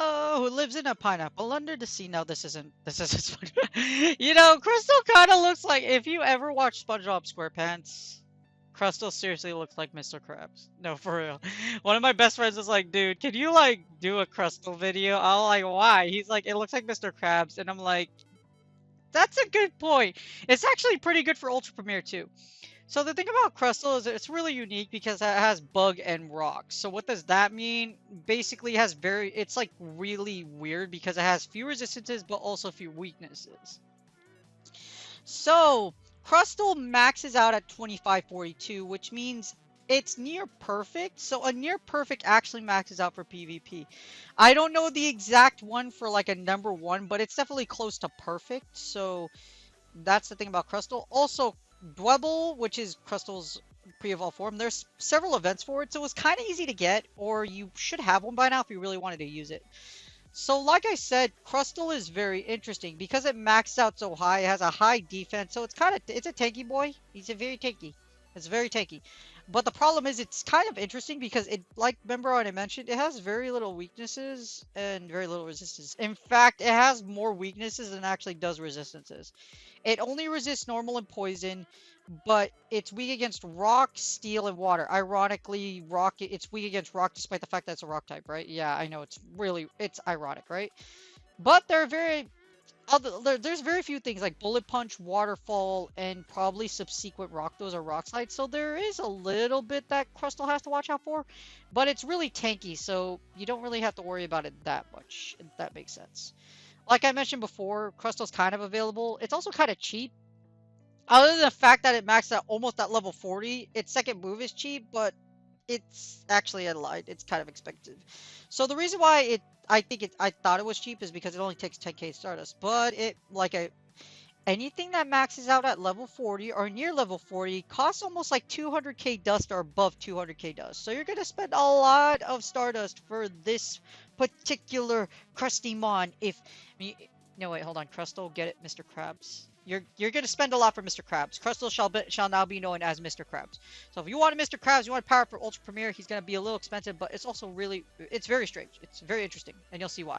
Oh, who lives in a pineapple under the sea? No, this isn't SpongeBob. You know, Crystal kind of looks like if you ever watch SpongeBob SquarePants, Crystal seriously looks like Mr. Krabs. No, for real. One of my best friends was like, dude, can you like do a Crystal video? I'm like, why? He's like, it looks like Mr. Krabs, and I'm like, that's a good point. It's actually pretty good for Ultra Premiere too. So the thing about Crustle is it's really unique because it has bug and rock. So what does that mean? Basically, it has it's like really weird because it has few resistances but also few weaknesses. So Crustle maxes out at 2542, which means it's near perfect. So a near perfect actually maxes out for PvP. I don't know the exact one for like a number one, but it's definitely close to perfect. So that's the thing about Crustle. Also, Dwebble, which is Crustle's pre-evolved form, there's several events for it, so it's kind of easy to get, or you should have one by now if you really wanted to use it. So like I said, Crustle is very interesting because it maxed out so high, it has a high defense, so it's a tanky boy. He's a very tanky. It's very tanky. But the problem is it's kind of interesting because it, like, remember what I mentioned, it has very little weaknesses and very little resistance. In fact, it has more weaknesses than it actually does resistances. It only resists normal and poison, but it's weak against rock, steel, and water. Ironically, it's weak against rock despite the fact that it's a rock type, right? Yeah, I know, it's ironic, right? But there's very few things like bullet punch, waterfall, and probably subsequent rock. Those are rock slides, so there is a little bit that Crustle has to watch out for, but it's really tanky, so you don't really have to worry about it that much, if that makes sense. Like I mentioned before, Crustle's kind of available. It's also kind of cheap. Other than the fact that it maxed out almost at level 40, its second move is cheap, but it's actually a lie. It's kind of expensive. So the reason why I thought it was cheap is because it only takes 10k Stardust. But anything that maxes out at level 40 or near level 40 costs almost like 200k dust or above 200k dust. So you're gonna spend a lot of Stardust for this particular Krusty Mon. No, wait, hold on, Crustle, get it, Mr. Krabs. You're gonna spend a lot for Mr. Krabs. Crustle shall now be known as Mr. Krabs. So if you want a Mr. Krabs, you want power for Ultra Premiere, he's gonna be a little expensive, but it's also it's very strange. It's very interesting, and you'll see why.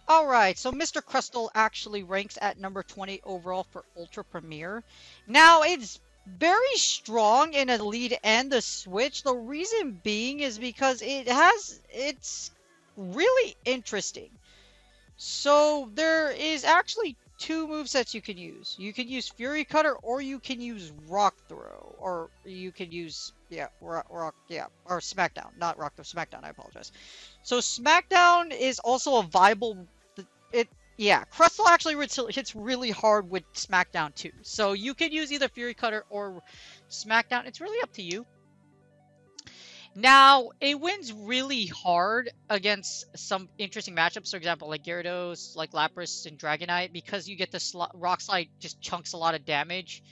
Alright, so Mr. Crustle actually ranks at number 20 overall for Ultra Premiere. Now, it's very strong in Elite and the Switch. The reason being is because it's really interesting. So there is actually two movesets you can use. You can use Fury Cutter or you can use Rock Throw. Or you can use, or Smackdown. Not Rock Throw, Smackdown, I apologize. So Smackdown is also a viable... Crustle actually hits really hard with Smackdown too. So you can use either Fury Cutter or Smackdown. It's really up to you. Now, it wins really hard against some interesting matchups. For example, like Gyarados, like Lapras, and Dragonite, because you get the Rock Slide just chunks a lot of damage.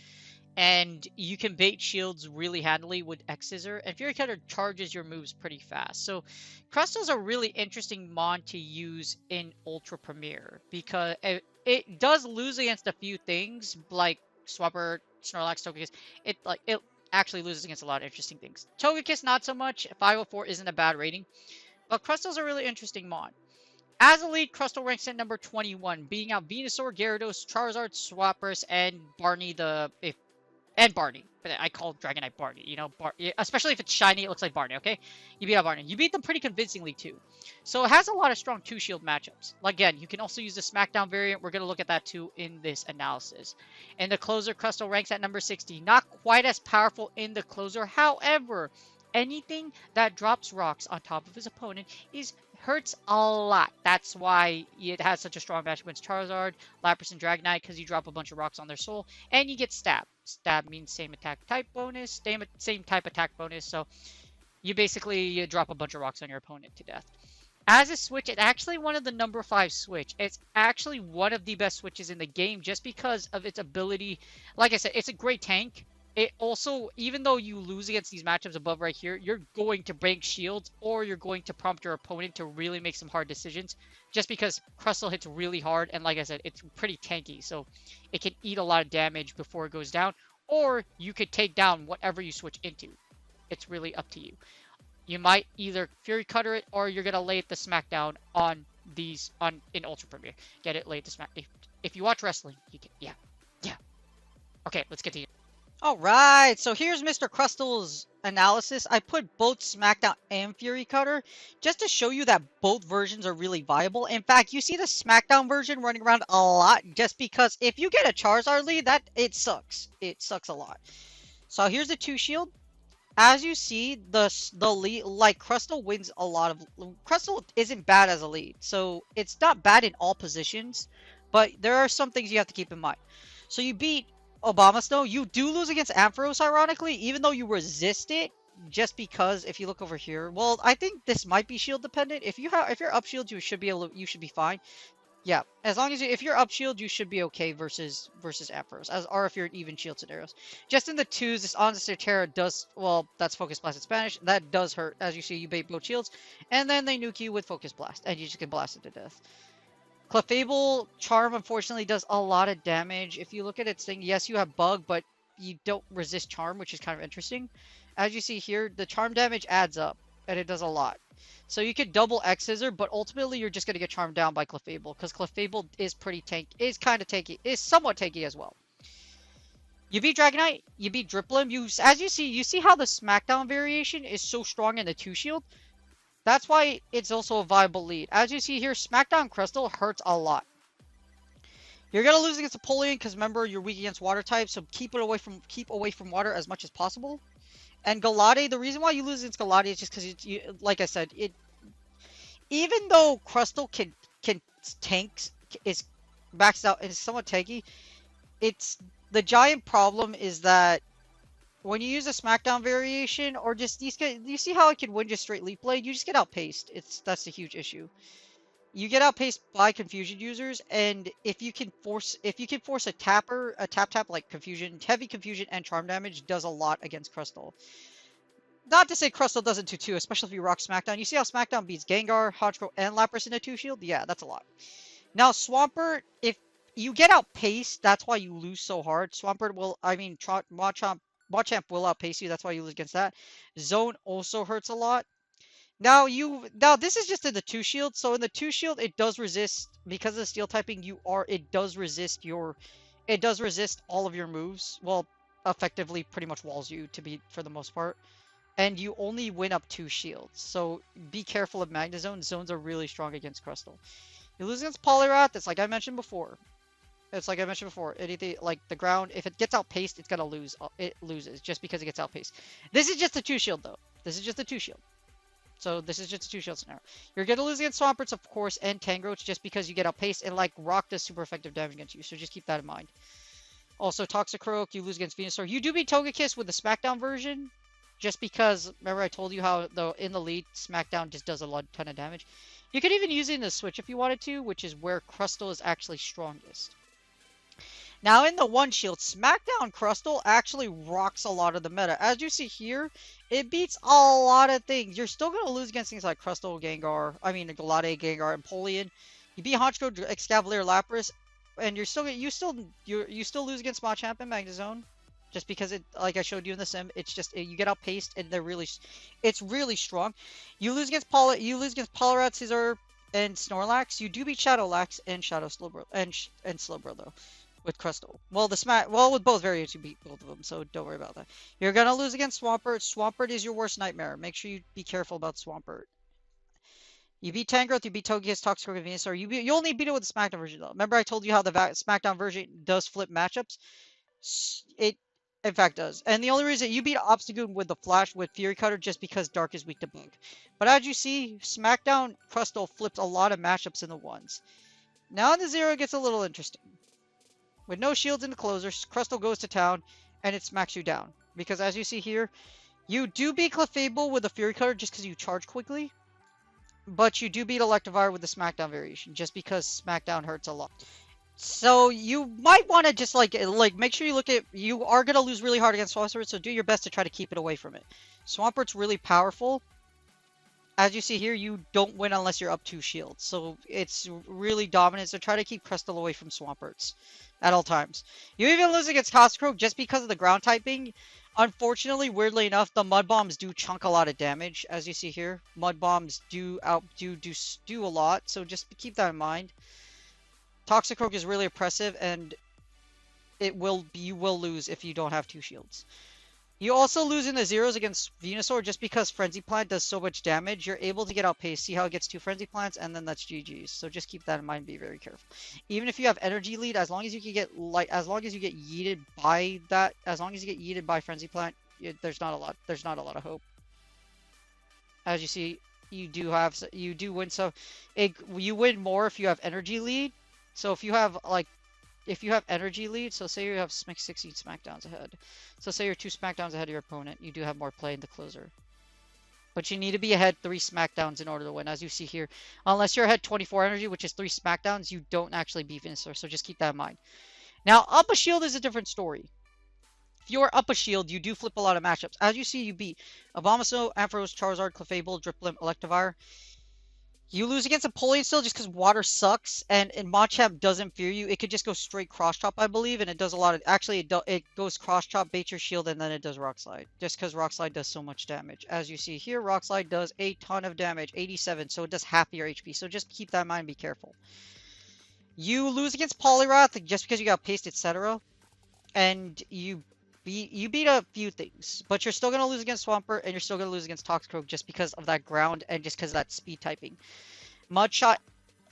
And you can bait shields really handily with X-Scissor. And Fury Cutter charges your moves pretty fast. So, Crustle's a really interesting mon to use in Ultra Premiere. Because it does lose against a few things, like Swampert, Snorlax, Togekiss. It actually loses against a lot of interesting things. Togekiss, not so much. 504 isn't a bad rating. But Crustle's a really interesting mon. As Elite, Crustle ranks at number 21, beating out Venusaur, Gyarados, Charizard, Swampert, and Barney and Barney. But I call Dragonite Barney. You know, especially if it's shiny, it looks like Barney, okay? You beat out Barney. You beat them pretty convincingly, too. So it has a lot of strong two-shield matchups. Again, you can also use the Smackdown variant. We're going to look at that, too, in this analysis. In the closer, Crustle ranks at number 60. Not quite as powerful in the closer. However, anything that drops rocks on top of his opponent hurts a lot. That's why it has such a strong match against Charizard, Lapras, and Dragonite, because you drop a bunch of rocks on their soul, and you get Stab. Stab means same attack type bonus, same type attack bonus, so you basically drop a bunch of rocks on your opponent to death. As a switch, it's actually one of the number 5 switch. It's actually one of the best switches in the game just because of its ability. Like I said, it's a great tank. It also, even though you lose against these matchups above right here, you're going to break shields or you're going to prompt your opponent to really make some hard decisions just because Crustle hits really hard. And like I said, it's pretty tanky. So it can eat a lot of damage before it goes down. Or you could take down whatever you switch into. It's really up to you. You might either Fury Cutter it or you're gonna lay it the smackdown on these on in Ultra Premiere. Get it laid the smack. If you watch wrestling, you can yeah. Okay, let's continue. All right, so here's Mr. Crustle's analysis. I put both SmackDown and Fury Cutter just to show you that both versions are really viable. In fact, you see the SmackDown version running around a lot just because if you get a Charizard lead, that it sucks. It sucks a lot. So here's the 2 shield. As you see, the lead, like Crustle wins a lot of. Crustle isn't bad as a lead, so it's not bad in all positions, but there are some things you have to keep in mind. So you beat Obama Snow. You do lose against Ampharos, ironically, even though you resist it. Just because if you look over here, well, I think this might be shield dependent. If you're up shield, you should be able to, you should be fine. Yeah, as long as if you're up shield, you should be okay versus Ampharos, or if you're in even shield scenarios. Just in the 2s, this Honest Terra does, well, that's Focus Blast in Spanish. That does hurt. As you see, you bait both shields, and then they nuke you with Focus Blast, and you just get blasted to death. Clefable Charm, unfortunately, does a lot of damage. If you look at its thing, yes, you have Bug, but you don't resist Charm, which is kind of interesting. As you see here, the Charm damage adds up, and it does a lot. So you could double X Scissor, but ultimately you're just going to get charmed down by Clefable, because Clefable is pretty tanky, is kind of tanky, is somewhat tanky as well. You beat Dragonite, you beat Driplim, as you see how the Smackdown variation is so strong in the 2 shield? That's why it's also a viable lead. As you see here, Smackdown Crustle hurts a lot. You're going to lose against Apollyon, because remember, you're weak against water types, so keep away from water as much as possible. And Galade, the reason why you lose against Galade is just because, like I said, even though Crustle can tanks is maxed out and is somewhat tanky, it's the giant problem is that when you use a Smackdown variation or just you see how it can win just straight Leaf Blade, you just get outpaced. That's a huge issue. You get outpaced by confusion users, and if you can force a tap like confusion, heavy confusion and charm damage does a lot against Crustle. Not to say Crustle doesn't do too, especially if you rock Smackdown. You see how Smackdown beats Gengar, Honchkrow, and Lapras in a 2 shield? Yeah, that's a lot. Now, Swampert, if you get outpaced, that's why you lose so hard. Swampert will, Machamp will outpace you, that's why you lose against that. Zone also hurts a lot. Now this is just in the 2 shield, so in the 2 shield it does resist, because of the steel typing, it does resist all of your moves. Well, effectively pretty much walls you for the most part. And you only win up 2 shields, so be careful of Magna Zones. Zones are really strong against Crustle. You lose against Poliwrath, it's like I mentioned before. Anything like the ground, if it gets outpaced, it's gonna lose. It loses just because it gets outpaced. This is just a 2 shield though. This is just a 2 shield. So this is just a 2 shield scenario. You're gonna lose against Swamperts, of course, and Tangrowth just because you get outpaced, and like Rock does super effective damage against you, so just keep that in mind. Also, Toxicroak, you lose against Venusaur. You do beat Togekiss with the Smackdown version, just because, remember I told you how in the lead, Smackdown just does a ton of damage. You could even use it in the Switch if you wanted to, which is where Crustle is actually strongest. Now in the 1 shield, Smackdown Crustle actually rocks a lot of the meta. As you see here, it beats a lot of things. You're still going to lose against things like Crustle, Galade, Gengar, and Polion. You beat Honchkrow, Excavalier, Lapras, and you still lose against Machamp and Magnezone. Just because like I showed you in the sim, it's just you get outpaced and it's really strong. You lose against Poliwrath, Scizor, and Snorlax. You do beat Shadowlax and Slowbro and Slowbro though with Crustle. Well, with both variants you beat both of them, so don't worry about that. You're gonna lose against Swampert. Swampert is your worst nightmare. Make sure you be careful about Swampert. You beat Tangrowth, you beat Togekiss, Toxicroak, and Venusaur. You only beat it with the Smackdown version though. Remember I told you how the Smackdown version does flip matchups? It in fact does. And the only reason you beat Obstagoon with the Flash with Fury Cutter just because Dark is weak to Bug. But as you see, Smackdown Crustle flips a lot of matchups in the 1s. Now in the 0 it gets a little interesting. With no shields in the closers, Crustle goes to town and it smacks you down. Because as you see here, You do beat Clefable with a Fury Cutter just because you charge quickly, but you do beat Electivire with the Smackdown variation just because Smackdown hurts a lot. So you might want to just like make sure you look at you are gonna lose really hard against Swampert, so do your best to try to keep it away from it. Swampert's really powerful. As you see here, you don't win unless you're up 2 shields, so it's really dominant. So try to keep Crustle away from Swamperts at all times. You even lose against Toxicroak just because of the ground typing. Unfortunately, weirdly enough, the Mud Bombs do chunk a lot of damage, as you see here. Mud Bombs do do a lot, so just keep that in mind. Toxicroak is really oppressive, and you will lose if you don't have 2 shields. You also lose in the zeros against Venusaur just because Frenzy Plant does so much damage. You're able to get outpaced. See how it gets 2 Frenzy Plants, and then that's GG's. So just keep that in mind. Be very careful. Even if you have Energy Lead, as long as you can get as long as you get yeeted by that, as long as you get yeeted by Frenzy Plant, there's not a lot. There's not a lot of hope. As you see, you do win some. You win more if you have Energy Lead. So if you have energy lead, so say you have 16 smackdowns ahead. So say you're 2 smackdowns ahead of your opponent, you do have more play in the closer. But you need to be ahead 3 smackdowns in order to win, as you see here. Unless you're ahead 24 energy, which is 3 smackdowns, you don't actually beat Venusaur, so just keep that in mind. Now, up a shield is a different story. If you're up a shield, you do flip a lot of matchups. As you see, you beat Abomasnow, Ampharos, Charizard, Clefable, Driplim, Electivire. You lose against Empoleon still just because water sucks, and Machamp doesn't fear you. It could just go straight cross chop, I believe, and it does a lot of. Actually, it goes cross chop, bait your shield, and then it does rock slide. Just because rock slide does so much damage. As you see here, rock slide does a ton of damage, 87, so it does half your HP. So just keep that in mind and be careful. You lose against Poliwrath just because you got paced, etc. And you beat a few things, but you're still gonna lose against Swampert, and you're still gonna lose against Toxicroak just because of that ground and just because of that speed typing. Mudshot,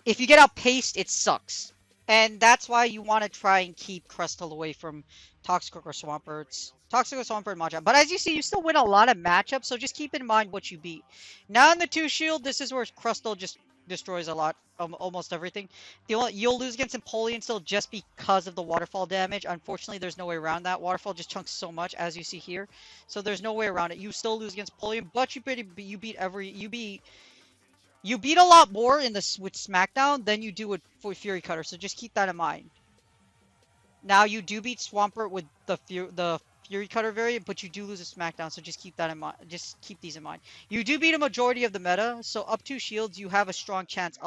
if you get outpaced, it sucks. And that's why you want to try and keep Crustle away from Toxicroak or Swamperts. Toxic or Swampert Mudshot. But as you see, you still win a lot of matchups, so just keep in mind what you beat. Now in the 2 shield, this is where Crustle just destroys a lot, almost everything. You'll lose against Empoleon still just because of the waterfall damage. Unfortunately, there's no way around that. Waterfall just chunks so much, as you see here. So there's no way around it. You still lose against Empoleon, but you beat a lot more in the with SmackDown than you do with Fury Cutter, so just keep that in mind. Now you do beat Swampert with the Fury Cutter variant, but you do lose a SmackDown, so just keep that in mind. Just keep these in mind. You do beat a majority of the meta, so up 2 shields, you have a strong chance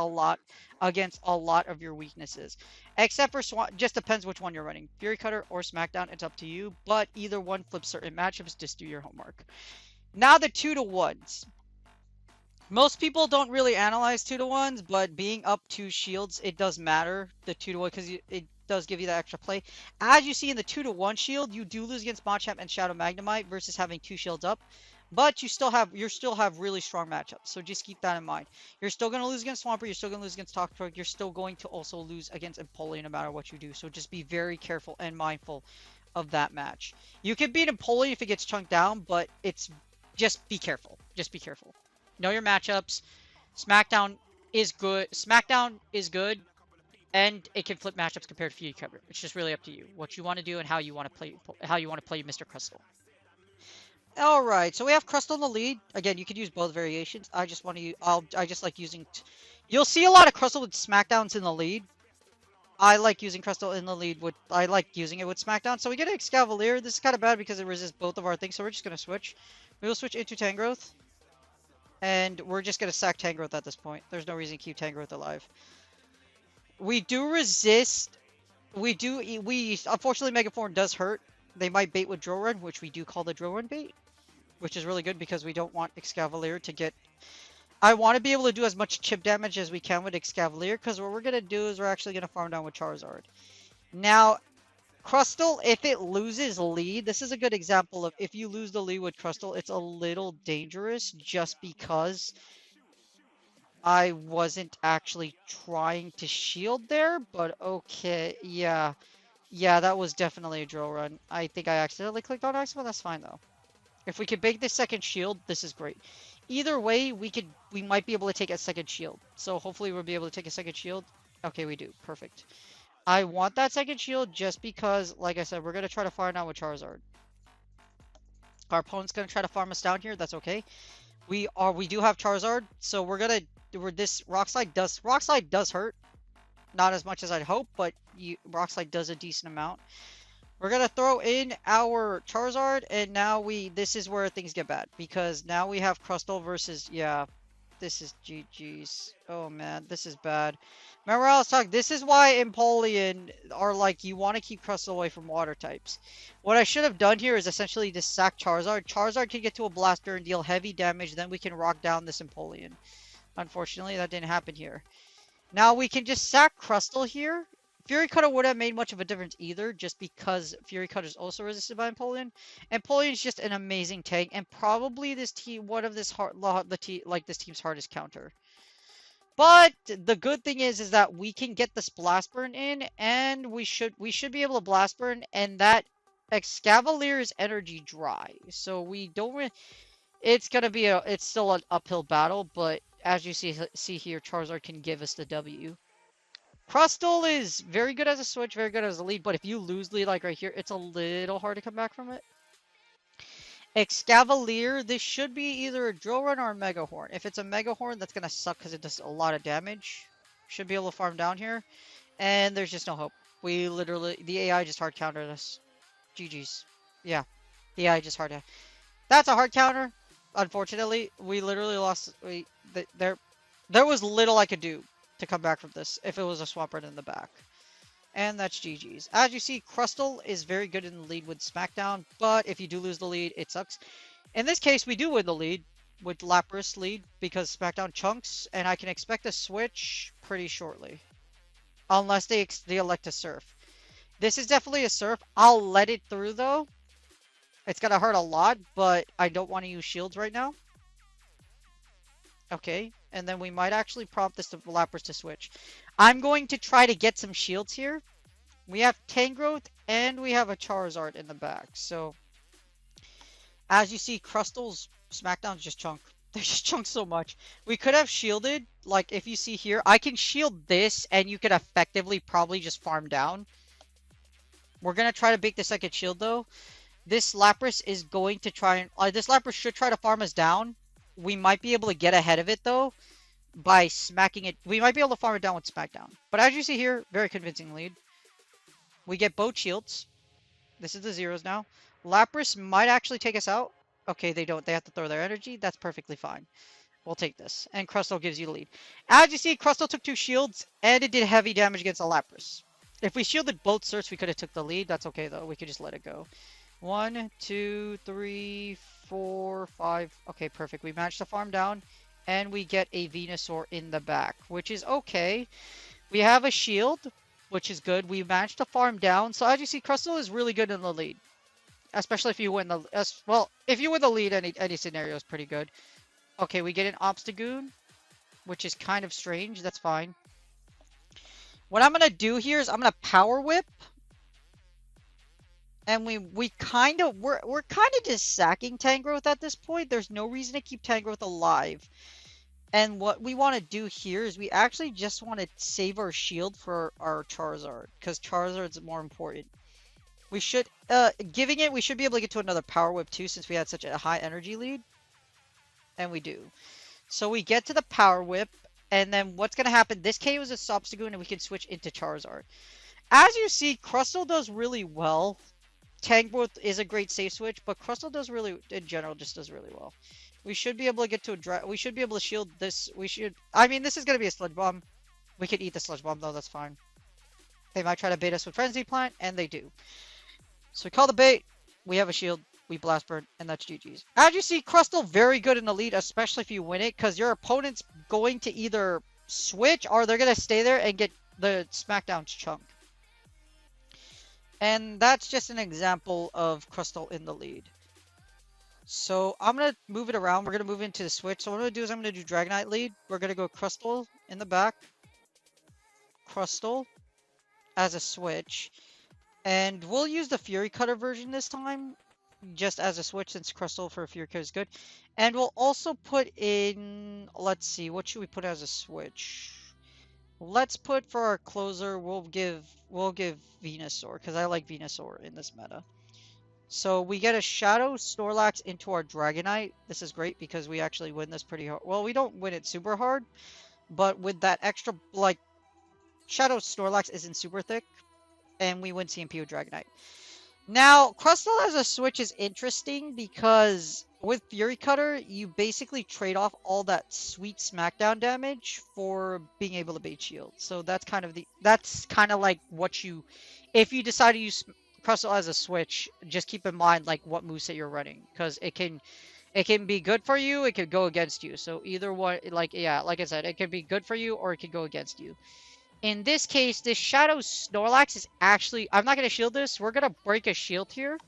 against a lot of your weaknesses. Except for just depends which one you're running. Fury Cutter or SmackDown, it's up to you, but either one flips certain matchups, just do your homework. Now the 2-to-1s. Most people don't really analyze 2-to-1s, but being up 2 shields, it does matter, the 2-to-1, because it does give you that extra play. As you see in the 2-to-1 shield, you do lose against Machamp and Shadow Magnemite versus having 2 shields up, but you still have really strong matchups, so just keep that in mind. You're still going to lose against Swampert, you're still going to lose against Toxicroak, you're still going to also lose against Empoleon no matter what you do, so just be very careful and mindful of that match. You can beat Empoleon if it gets chunked down, but just be careful. Just be careful. Know your matchups. SmackDown is good. And it can flip matchups compared to Fury Cover. It's just really up to you what you want to do and how you want to play Mr. Crustle. All right, so we have Crustle in the lead. Again, you could use both variations. I just like using. You'll see a lot of Crustle with Smackdowns in the lead. I like using Crustle in the lead. I like using it with Smackdown. So we get an Excavalier. This is kind of bad because it resists both of our things. So we're just gonna switch. We will switch into Tangrowth. And we're just going to sack Tangrowth at this point. There's no reason to keep Tangrowth alive. We do resist. Unfortunately, Megaform does hurt. They might bait with Drill Run, which we do call the Drill Run bait. Which is really good because we don't want Excavalier to get... I want to be able to do as much chip damage as we can with Excavalier, because what we're going to do is we're actually going to farm down with Charizard. Now, Crustle, if it loses lead, this is a good example of if you lose the lead with Crustle, it's a little dangerous just because I wasn't actually trying to shield there, but okay, yeah. Yeah, that was definitely a drill run. I think I accidentally clicked on accident, that's fine though. If we could make the second shield, this is great. Either way, we might be able to take a second shield. So hopefully we'll be able to take a second shield. Okay, we do. Perfect. I want that second shield just because, like I said, we're going to try to fire now with Charizard. Our opponent's gonna try to farm us down here. That's okay. We do have Charizard, so this Rock Slide does hurt. Not as much as I'd hope, but Rock Slide does a decent amount. We're gonna throw in our Charizard, and now this is where things get bad because now we have Crustle versus this is GG's. Oh man, this is bad. Remember I was talking, this is why Empoleon are like, you want to keep Crustle away from water types. What I should have done here is essentially just sack Charizard. Charizard can get to a blaster and deal heavy damage, then we can rock down this Empoleon. Unfortunately, that didn't happen here. Now we can just sack Crustle here. Fury Cutter would have made much of a difference either, just because Fury Cutter is also resisted by Empoleon. Empoleon is just an amazing tank, and probably this team's hardest counter. But the good thing is that we can get this Blast Burn in, and we should be able to Blast Burn, and that Escavalier's energy dry. So we don't really. It's still an uphill battle, but as you see here, Charizard can give us the W. Crustle is very good as a switch, very good as a lead, but if you lose lead like right here, it's a little hard to come back from it. Excavalier, this should be either a Drill Run or a Mega Horn. If it's a Mega Horn, that's going to suck because it does a lot of damage. Should be able to farm down here. And there's just no hope. The AI just hard countered us. GG's. Yeah, the AI just hard. That's a hard counter. Unfortunately, we literally lost. There was little I could do to come back from this if it was a Swampert in the back. And that's GG's. As you see, Crustle is very good in the lead with Smackdown, but if you do lose the lead, it sucks. In this case, we do win the lead with Lapras lead because Smackdown chunks, and I can expect a switch pretty shortly. Unless they elect a Surf. This is definitely a Surf. I'll let it through, though. It's going to hurt a lot, but I don't want to use shields right now. Okay, and then we might actually prompt this to Lapras to switch. I'm going to try to get some shields here. We have Tangrowth and we have a Charizard in the back. So, as you see, Crustle's Smackdowns just chunk. They just chunk so much. We could have shielded, like if you see here, I can shield this and you could effectively probably just farm down. We're going to try to bake the second shield though. This Lapras is going to try and... this Lapras should try to farm us down. We might be able to get ahead of it though by smacking it. We might be able to farm it down with Smackdown. But as you see here, very convincing lead. We get both shields. This is the zeros now. Lapras might actually take us out. Okay, they don't. They have to throw their energy. That's perfectly fine. We'll take this. And Crustle gives you the lead. As you see, Crustle took 2 shields, and it did heavy damage against a Lapras. If we shielded both Surts, we could have took the lead. That's okay, though. We could just let it go. 1, 2, 3, 4, 5. Okay, perfect. We managed to farm down, and we get a Venusaur in the back, which is okay. We have a shield, which is good. We managed to farm down. So as you see, Crustle is really good in the lead. Especially if you win the... well, if you win the lead, any scenario is pretty good. Okay, we get an Obstagoon, which is kind of strange. That's fine. What I'm going to do here is I'm going to Power Whip. And we're kind of just sacking Tangrowth at this point. There's no reason to keep Tangrowth alive. And what we want to do here is we actually just want to save our shield for our Charizard, because Charizard's more important. We should, we should be able to get to another Power Whip too, since we had such a high energy lead. And we do. So we get to the Power Whip, and then what's going to happen, this KO's a Obstagoon, and we can switch into Charizard. As you see, Crustle does really well. Tangrowth is a great safe switch, but Crustle does really, in general, just does really well. We should be able to get to we should be able to shield this. I mean, this is going to be a Sludge Bomb. We could eat the Sludge Bomb, though, that's fine. They might try to bait us with Frenzy Plant, and they do. So we call the bait, we have a shield, we Blast Burn, and that's GG's. As you see, Crustle very good in the lead, especially if you win it, because your opponent's going to either switch, or they're going to stay there and get the Smackdowns chunk. And that's just an example of Crustle in the lead. So I'm going to move it around. We're going to move into the switch. So what I'm going to do is I'm going to do Dragonite lead. We're going to go Crustle in the back. Crustle as a switch. And we'll use the Fury Cutter version this time. Just as a switch, since Crustle for Fury Cutter is good. And we'll also put in... Let's see. What should we put as a switch? Let's put for our closer, we'll give Venusaur, because I like Venusaur in this meta. So we get a Shadow Snorlax into our Dragonite. This is great because we actually win this pretty hard. Well, we don't win it super hard, but with that extra, like, Shadow Snorlax isn't super thick, and we win CMP with Dragonite. Now, Crustle as a switch is interesting because with Fury Cutter, you basically trade off all that sweet smackdown damage for being able to bait shield. So that's kind of like what you, if you decide to use Crustle as a switch, just keep in mind like what moveset you're running because it can be good for you, it could go against you. So either one, like yeah, like I said, it can be good for you or it could go against you. In this case, this Shadow Snorlax is actually... I'm not going to shield this. We're going to break a shield here.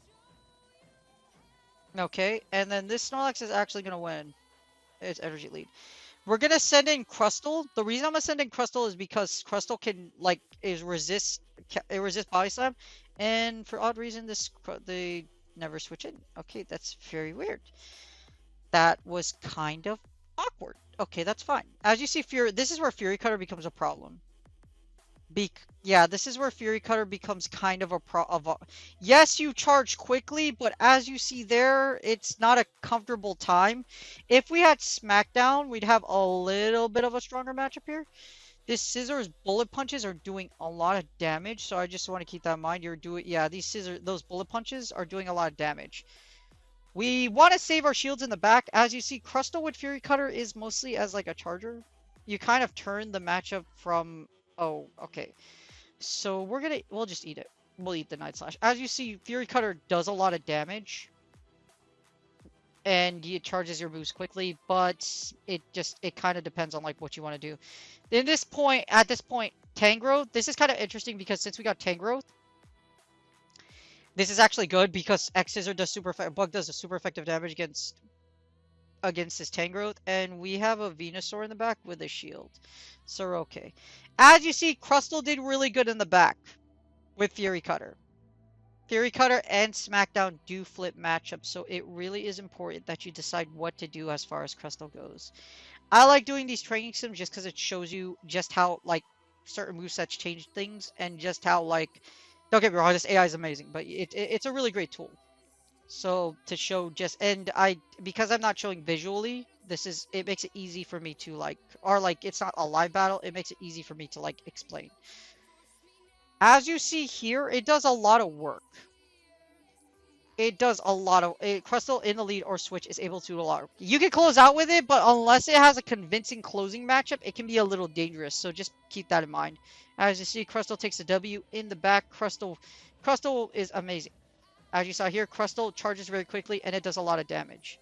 Okay, and then this Snorlax is actually going to win its energy lead. We're going to send in Crustle. The reason I'm going to send in Crustle is because Crustle can, like, it resists Body Slam. And for odd reason, they never switch in. Okay, that's very weird. That was kind of awkward. Okay, that's fine. As you see, this is where Fury Cutter becomes a problem. Yeah, this is where Fury Cutter becomes kind of yes, you charge quickly, but as you see there, it's not a comfortable time. If we had Smackdown, we'd have a little bit of a stronger matchup here. This Scissors bullet punches are doing a lot of damage, so I just want to keep that in mind. Yeah, those bullet punches are doing a lot of damage. We want to save our shields in the back. As you see, Crustle with Fury Cutter is mostly as like a charger. You kind of turn the matchup from... Oh, okay. So we'll just eat it. We'll eat the Night Slash. As you see, Fury Cutter does a lot of damage. And it charges your moves quickly, but it kind of depends on like what you want to do. At this point, Tangrowth, this is kind of interesting because since we got Tangrowth, this is actually good because X-Scissor does Bug does a super effective damage against this Tangrowth, and we have a Venusaur in the back with a shield. So we're okay. As you see, Crustle did really good in the back with Fury Cutter. Fury Cutter and Smackdown do flip matchups, so it really is important that you decide what to do as far as Crustle goes. I like doing these training sims just because it shows you just how, like, certain movesets change things, and just how, like, don't get me wrong, this AI is amazing, but it's a really great tool. So to show because I'm not showing visually, it makes it easy for me to it's not a live battle, it makes it easy for me to like explain. As you see here, it does a lot of work. Crustle in the lead or switch is able to do a lot. You can close out with it, but unless it has a convincing closing matchup, it can be a little dangerous. So just keep that in mind. As you see, Crustle takes a W in the back. Crustle is amazing. As you saw here, Crustle charges very quickly and it does a lot of damage.